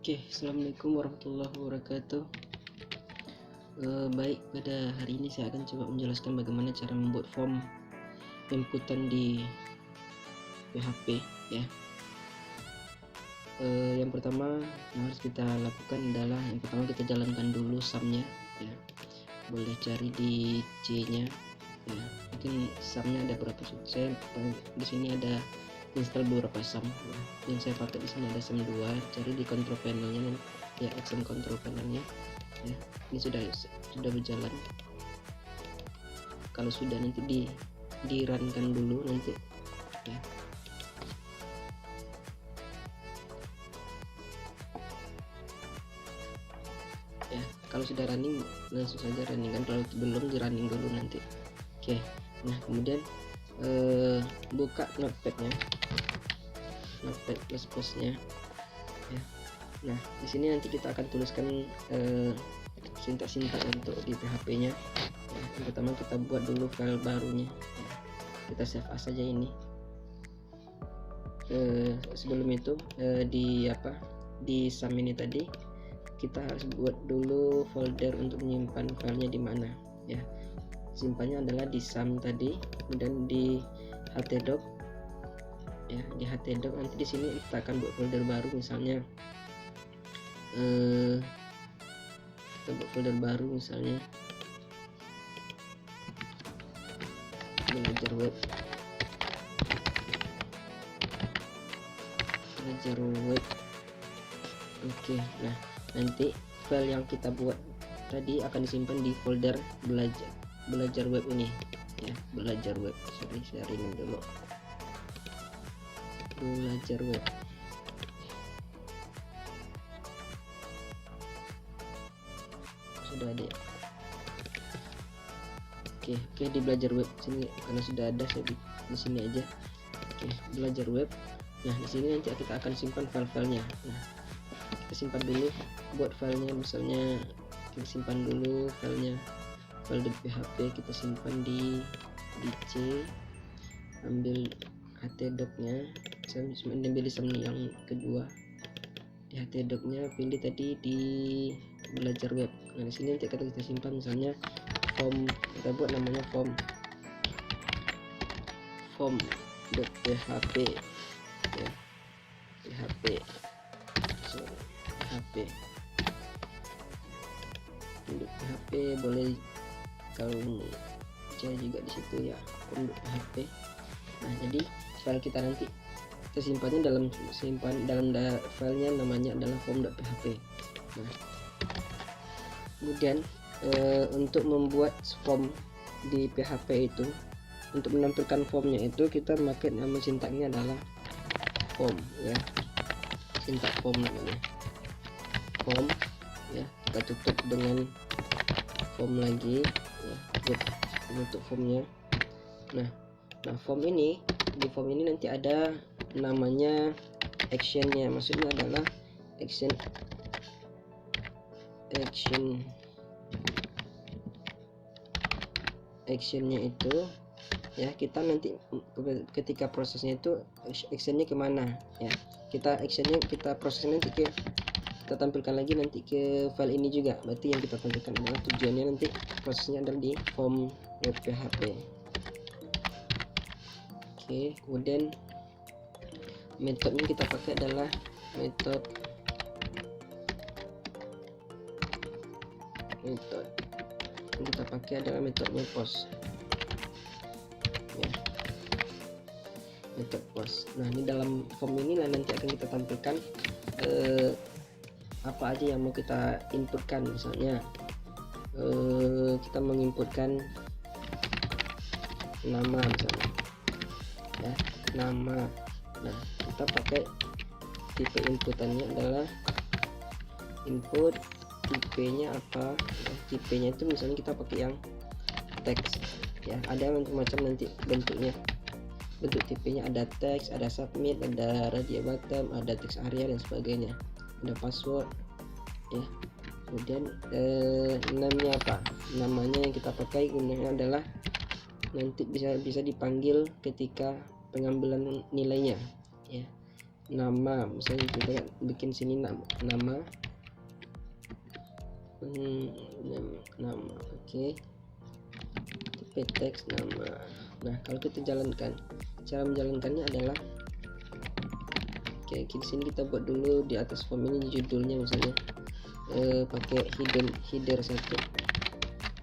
Oke, assalamualaikum warahmatullahi wabarakatuh. Baik, pada hari ini saya akan coba menjelaskan bagaimana cara membuat form inputan di PHP ya. Yang pertama yang harus kita lakukan adalah yang pertama kita jalankan dulu sumnya ya. Boleh cari di C-nya ya. Mungkin sumnya ada berapa sum? Di sini ada install beberapa sum ya. Yang saya pakai di sini ada sum 2. Cari di control panelnya ya, action control panelnya ya. Ini sudah berjalan. Kalau sudah nanti di runkan dulu nanti ya. Ya, kalau sudah running langsung saja running kan, kalau belum di running dulu nanti. Oke, nah kemudian buka notepadnya, notepad plus+nya ya. Nah di sini nanti kita akan tuliskan sintak-sintak untuk di PHP nya ya. Yang pertama kita buat dulu file barunya ya. Kita save as saja ini. Sebelum itu di sum ini tadi kita harus buat dulu folder untuk menyimpan filenya di mana ya. Simpannya adalah di sum tadi, kemudian di htdoc ya. Di htdoc nanti di sini kita akan buat folder baru, misalnya kita buat folder baru misalnya belajar web. Oke, nah nanti file yang kita buat tadi akan disimpan di folder belajar web ini ya. Belajar web, saya rename dulu belajar web. Sudah ada ya? Oke, di belajar web sini karena sudah ada, saya di sini aja. Oke, belajar web. Nah di sini nanti kita akan simpan file-filenya. Nah kita simpan dulu buat filenya, misalnya kita simpan dulu filenya, file .php kita simpan di C, ambil htdoc-nya, saya ambil di sum yang kedua, di htdoc-nya pilih tadi di belajar web. Nah di sini nanti kita simpan misalnya form, kita buat namanya form.php ya. PHP untuk PHP boleh, kalau saya juga di situ ya, form.php. Nah jadi file kita nanti tersimpannya dalam filenya namanya adalah form.php. Nah kemudian untuk membuat form di PHP itu, untuk menampilkan formnya itu kita pakai nama sintaknya adalah form ya. Sintak form namanya form ya. Kita tutup dengan form lagi ya, buat untuk formnya. Nah form ini, di form ini nanti ada namanya actionnya, maksudnya adalah actionnya itu ya. Kita nanti ketika prosesnya itu actionnya kemana ya, kita prosesnya nanti kita tampilkan lagi nanti ke file ini juga. Berarti yang kita tampilkan adalah tujuannya nanti prosesnya adalah di form.php. Oke, kemudian metodenya kita pakai adalah metode yang kita pakai adalah metode post ya, metode post. Nah ini dalam form ini nanti akan kita tampilkan apa aja yang mau kita inputkan. Misalnya kita menginputkan nama misalnya ya, nama. Nah kita pakai tipe inputannya adalah input, tipenya apa ya, tipenya itu misalnya kita pakai yang teks ya. Ada macam-macam nanti bentuknya, bentuk tipenya ada teks, ada submit, ada radial bottom, ada text area dan sebagainya, ada password ya. Kemudian namanya apa, namanya yang kita pakai gunanya adalah nanti bisa dipanggil ketika pengambilan nilainya ya. nama, misalnya kita bikin sini nama oke. Tipe teks nama. Nah, kalau kita jalankan, cara menjalankannya adalah di sini kita buat dulu di atas form ini judulnya misalnya pakai header satu,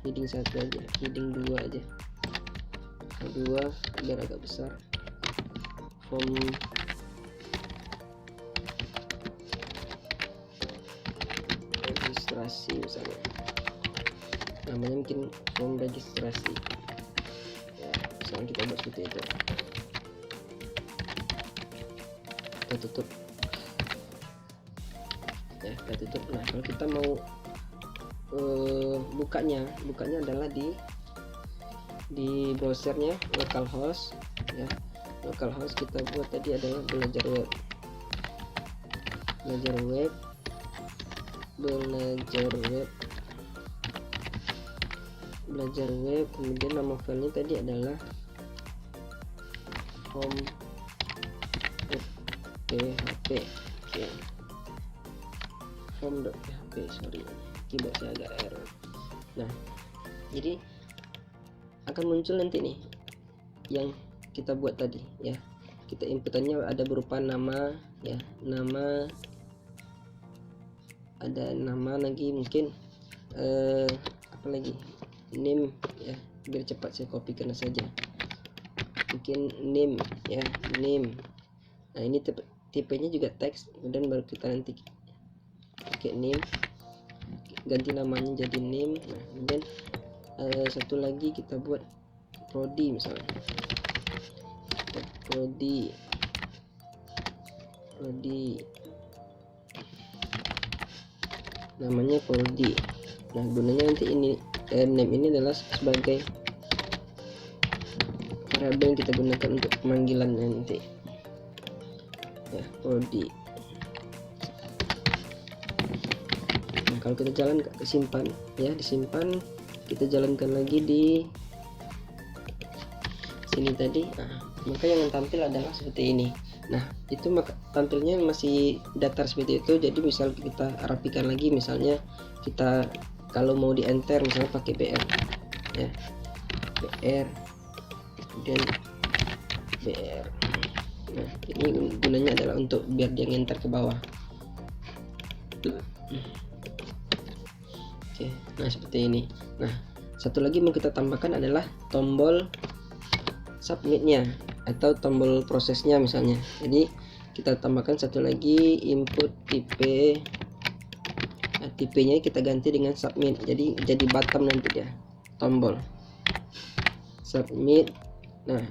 heading satu aja, heading 2 aja, 2 biar agak besar. Form registrasi misalnya, namanya mungkin form registrasi ya, misalnya kita buat seperti itu. Kita tutup ya, kita tutup. Nah, kalau kita mau bukanya adalah di browsernya localhost ya. Localhost kita buat tadi adalah belajar web, kemudian nama filenya tadi adalah form.php ya. Form.php, sorry, keyboard saya agak error. Nah, jadi akan muncul nanti nih yang kita buat tadi ya. Kita inputannya ada berupa nama ya, ada nama lagi, mungkin apa lagi, name ya, biar cepat saya copykan saja, mungkin name ya, name. Nah, ini tipenya juga teks, kemudian baru kita nanti pakai name, ganti namanya jadi name. Nah, kemudian satu lagi kita buat prodi misalnya, prodi namanya prodi. Nah, gunanya nanti ini name ini adalah sebagai variabel yang kita gunakan untuk pemanggilan nanti ya, prodi. Nah, kalau kita jalan simpan ya, disimpan, kita jalankan lagi di sini tadi. Nah, maka yang tampil adalah seperti ini. Nah, itu tampilnya masih datar seperti itu. Jadi misal kita rapikan lagi, misalnya kita kalau mau di enter misalnya pakai BR ya, BR kemudian BR. Nah, ini gunanya adalah untuk biar dia nginter ke bawah. Oke, nah seperti ini. Nah, satu lagi mau kita tambahkan adalah tombol submitnya atau tombol prosesnya misalnya. Jadi kita tambahkan satu lagi input tipe. Nah, tipenya kita ganti dengan submit, jadi bottom nanti dia, tombol submit. Nah,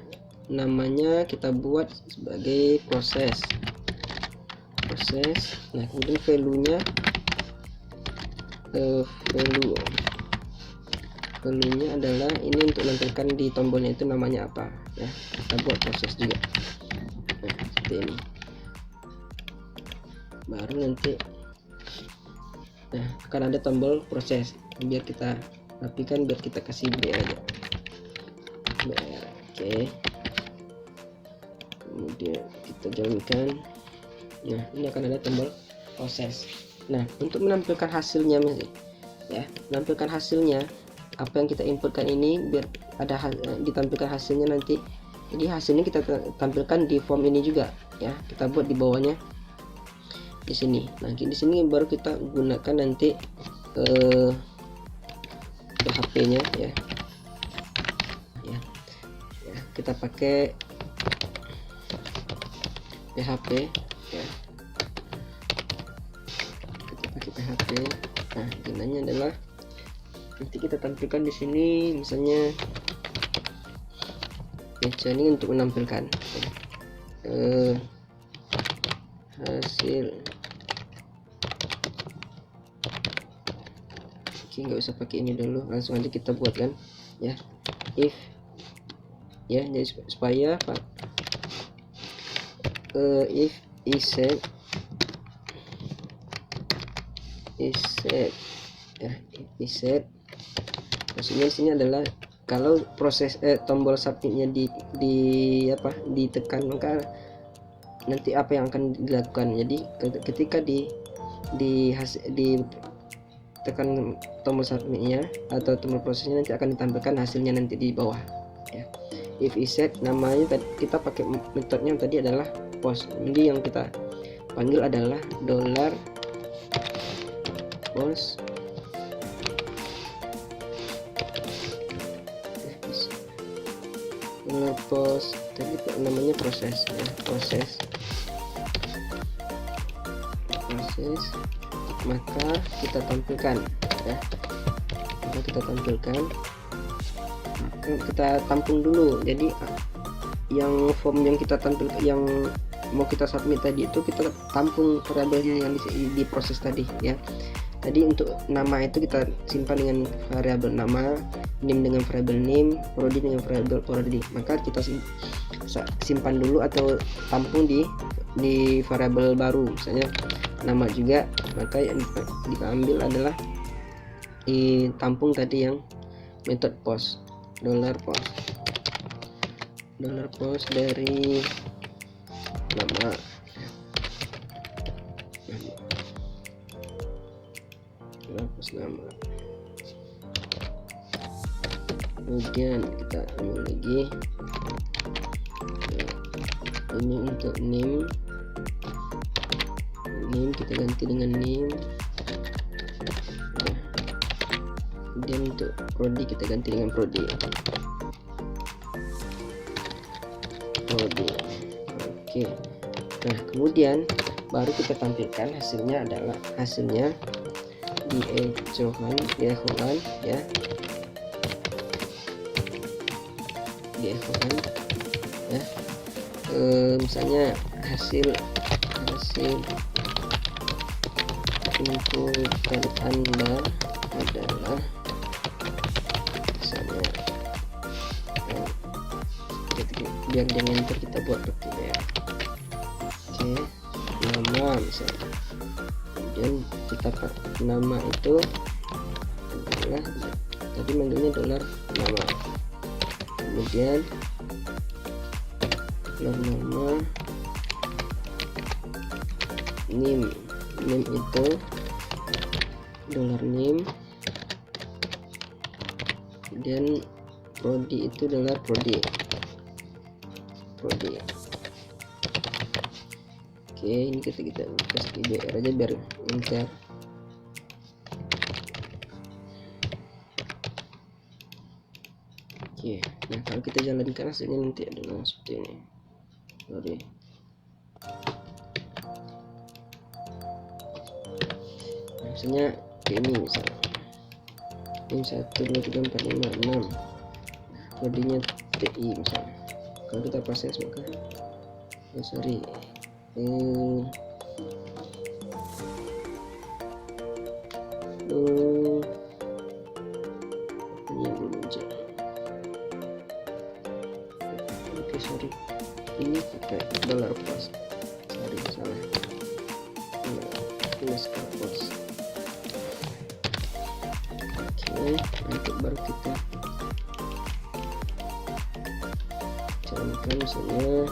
namanya kita buat sebagai proses. Nah, kemudian value-nya value-nya adalah ini untuk menampilkan di tombolnya itu namanya apa ya, kita buat proses juga. Nah, seperti ini. Baru nanti nah akan ada tombol proses, biar kita rapikan, biar kita kasih B aja, BR. Oke, kemudian kita jalankan. Nah, ini akan ada tombol proses. Nah, untuk menampilkan hasilnya ya, menampilkan hasilnya apa yang kita inputkan ini, biar ada ditampilkan hasilnya nanti. Jadi hasilnya kita tampilkan di form ini juga ya, kita buat di bawahnya di sini. Nah, di sini baru kita gunakan nanti PHP-nya ya. Kita pakai PHP ya. Kita pakai PHP. Nah, gunanya adalah nanti kita tampilkan di sini misalnya ini untuk menampilkan hasil. Oke, nggak usah pakai ini dulu, langsung aja kita buatkan ya, if ya, jadi supaya apa, if isset ya, isset maksudnya di sini adalah kalau proses tombol submitnya ditekan, maka nanti apa yang akan dilakukan. Jadi ketika tekan tombol submitnya atau tombol prosesnya, nanti akan ditampilkan hasilnya nanti di bawah ya. If is set, namanya kita pakai metodenya tadi adalah post, jadi yang kita panggil adalah $post post tadi namanya proses ya, proses, maka kita tampilkan ya, kita tampung dulu. Jadi yang form yang kita tampilkan, yang mau kita submit tadi itu kita tampung variabelnya yang di proses tadi ya. Tadi untuk nama itu kita simpan dengan variabel nama, name dengan variabel name, prodi dengan variabel prodi. Maka kita simpan dulu atau tampung di variabel baru, misalnya nama juga. Maka yang kita ambil adalah ditampung tadi yang metode post, $post dari nama. Kemudian kita ambil lagi ini untuk name kita ganti dengan name. Kemudian untuk prodi kita ganti dengan prodi. Oke. Nah, kemudian baru kita tampilkan hasilnya adalah di echokan ya, misalnya hasil inputan Anda adalah misalnya biar jangan enter kita buat seperti ya. Oke, nama misalnya, kemudian kita pakai nama itu adalah tadi manggilnya $nama, kemudian nama name itu $name, kemudian prodi itu prodi. Oke, ini kita kasih BR aja biar enter. Oke, nah kalau kita jalankan hasilnya nanti adalah seperti ini. Misalnya ini misalnya ini 1 2 3 4 5 6, kodenya TI misalnya. Kalau kita proses maka ini pakai $post, salah $post. Oke, untuk baru kita jalankan misalnya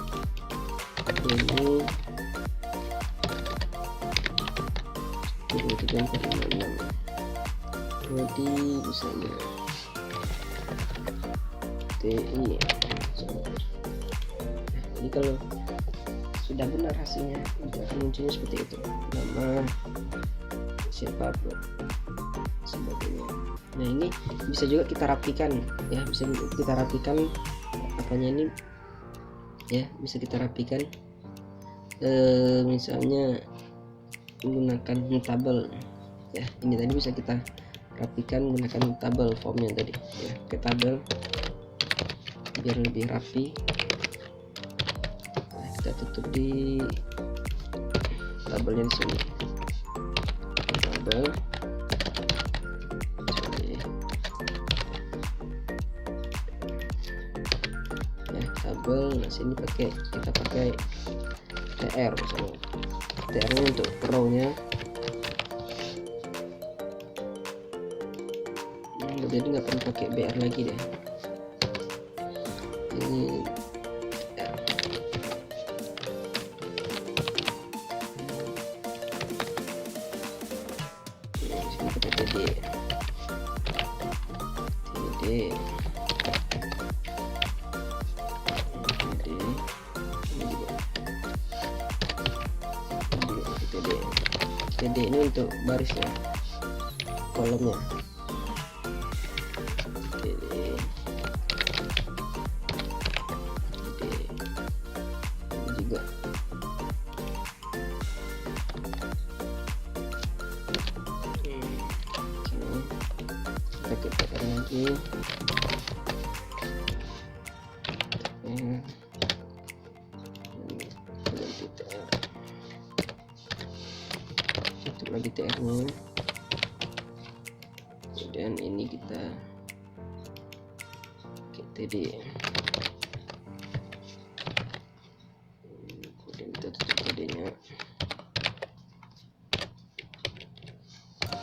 ini 2 3 4 5 6 prodi misalnya TI. Jadi kalau sudah benar hasilnya itu akan munculnya seperti itu, nama, siapa, sebagainya. Nah, ini bisa juga kita rapikan ya, bisa kita rapikan apanya ini ya, bisa kita rapikan misalnya menggunakan tabel ya. Ini tadi bisa kita rapikan menggunakan tabel formnya tadi ya, ke tabel biar lebih rapi. Nah, kita tutup di tabelnya di sini, tabel. Ya, tabel. Nah, sini kita pakai TR misalnya. TR nya untuk row-nya. Jadi nggak perlu pakai BR lagi deh. Ini TD ini untuk barisnya, kolomnya. TD ini juga. Kita TR lagi. Satu lagi TR nya, kemudian ini kita TD, kemudian kita tutup TD nya.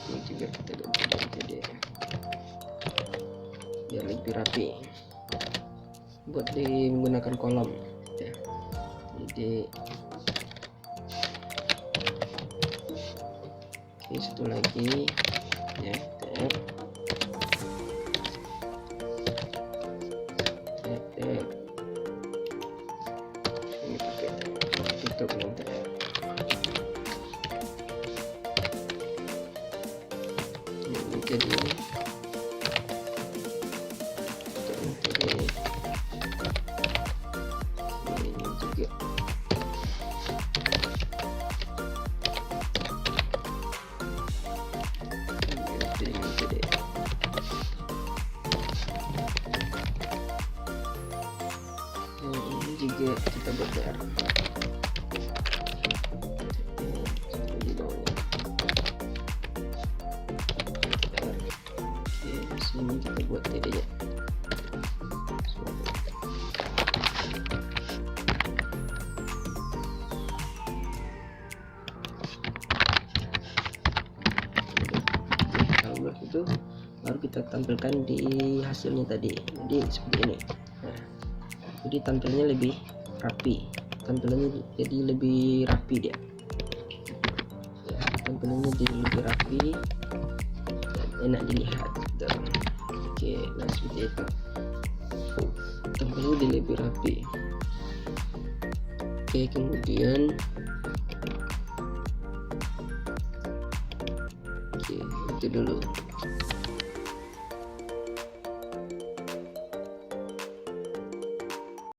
Ini juga kita ganti TD biar lebih rapi buat menggunakan kolom ya. Jadi oke, satu lagi ya, TR ini pakai tutup dengan TR. Ini jadi ini juga. Ini juga kita buat TR. Di bawahnya. Oke, di sini kita buat TD ya. Itu baru kita tampilkan di hasilnya tadi. Jadi seperti ini. Nah, jadi tampilnya lebih rapi, tampilannya jadi lebih rapi dia ya, tampilannya jadi lebih rapi dan enak dilihat gitu. Oke, nah seperti itu tampilannya jadi lebih rapi. Oke, kemudian itu dulu.